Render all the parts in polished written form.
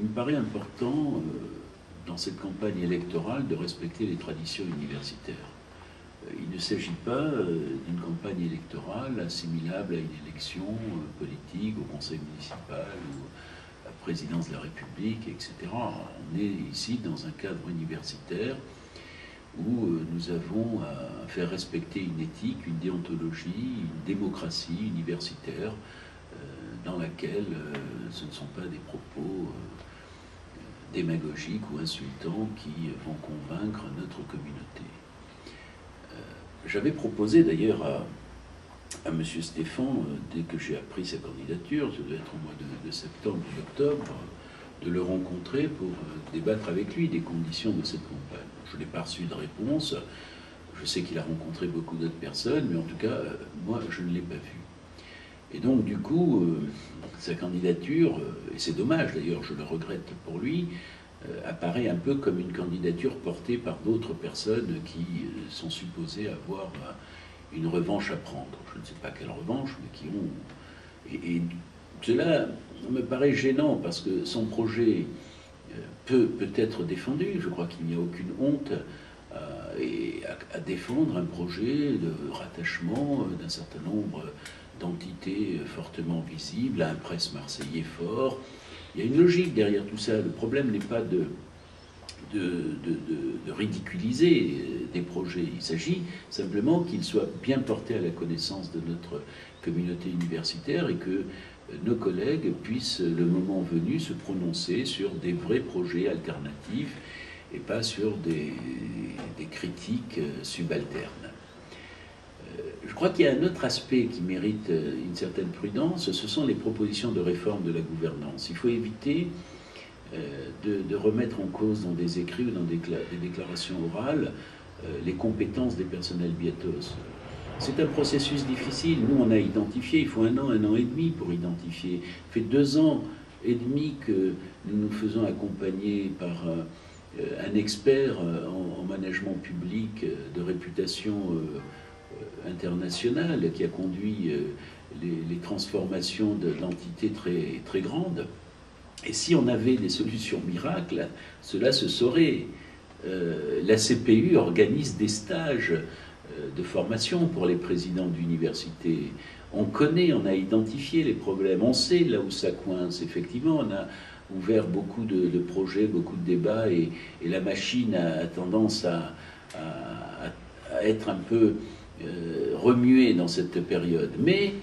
me paraît important, dans cette campagne électorale, de respecter les traditions universitaires. Il ne s'agit pas d'une campagne électorale assimilable à une élection politique, au conseil municipal ou à la présidence de la République, etc. On est ici dans un cadre universitaire où nous avons à faire respecter une éthique, une déontologie, une démocratie universitaire dans laquelle ce ne sont pas des propos démagogiques ou insultants qui vont convaincre notre communauté. J'avais proposé d'ailleurs à M. Stéphan, dès que j'ai appris sa candidature, ça doit être au mois de septembre ou d'octobre, de le rencontrer pour débattre avec lui des conditions de cette campagne. Je n'ai pas reçu de réponse. Je sais qu'il a rencontré beaucoup d'autres personnes, mais en tout cas, moi, je ne l'ai pas vu. Et donc, du coup, sa candidature, et c'est dommage d'ailleurs, je le regrette pour lui, apparaît un peu comme une candidature portée par d'autres personnes qui sont supposées avoir une revanche à prendre. Je ne sais pas quelle revanche, mais qui ont... Et cela me paraît gênant parce que son projet peut être défendu. Je crois qu'il n'y a aucune honte à défendre un projet de rattachement d'un certain nombre d'entités fortement visibles à un presse marseillais fort. Il y a une logique derrière tout ça. Le problème n'est pas de ridiculiser des projets. Il s'agit simplement qu'ils soient bien portés à la connaissance de notre communauté universitaire et que nos collègues puissent, le moment venu, se prononcer sur des vrais projets alternatifs et pas sur des critiques subalternes. Je crois qu'il y a un autre aspect qui mérite une certaine prudence, ce sont les propositions de réforme de la gouvernance. Il faut éviter de remettre en cause dans des écrits ou dans des déclarations orales les compétences des personnels biatos. C'est un processus difficile. Nous, on a identifié, il faut un an et demi pour identifier. Ça fait 2 ans et demi que nous nous faisons accompagner par un expert en management public de réputation internationale qui a conduit les transformations d'entités très, très grandes. Et si on avait des solutions miracles, cela se saurait. La CPU organise des stages de formation pour les présidents d'université. On connaît, on a identifié les problèmes, on sait là où ça coince. Effectivement, on a ouvert beaucoup de projets, beaucoup de débats, et la machine a tendance à être un peu remuée dans cette période. Mais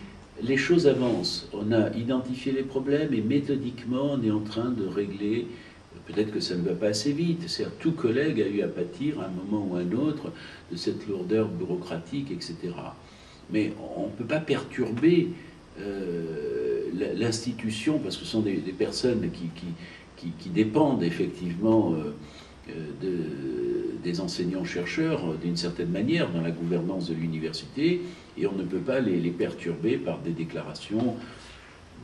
les choses avancent. On a identifié les problèmes et méthodiquement, on est en train de régler. Peut-être que ça ne va pas assez vite. Certes, tout collègue a eu à pâtir à un moment ou à un autre de cette lourdeur bureaucratique, etc. Mais on ne peut pas perturber l'institution, parce que ce sont des personnes qui dépendent effectivement des enseignants-chercheurs d'une certaine manière dans la gouvernance de l'université, et on ne peut pas les perturber par des déclarations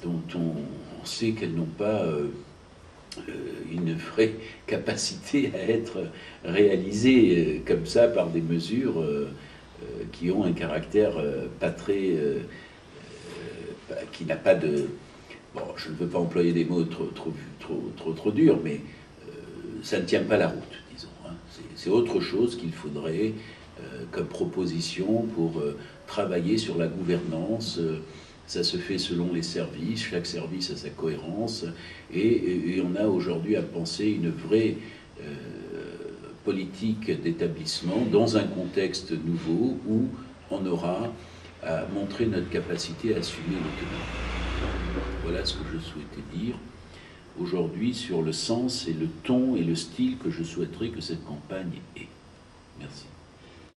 dont on sait qu'elles n'ont pas une vraie capacité à être réalisée comme ça par des mesures qui ont un caractère pas très... qui n'a pas de... Bon, je ne veux pas employer des mots trop durs, mais ça ne tient pas la route, disons. Hein. C'est autre chose qu'il faudrait comme proposition pour travailler sur la gouvernance. Ça se fait selon les services, chaque service a sa cohérence, et on a aujourd'hui à penser une vraie politique d'établissement dans un contexte nouveau où on aura à montrer notre capacité à assumer l'autonomie. Voilà ce que je souhaitais dire aujourd'hui sur le sens et le ton et le style que je souhaiterais que cette campagne ait. Merci.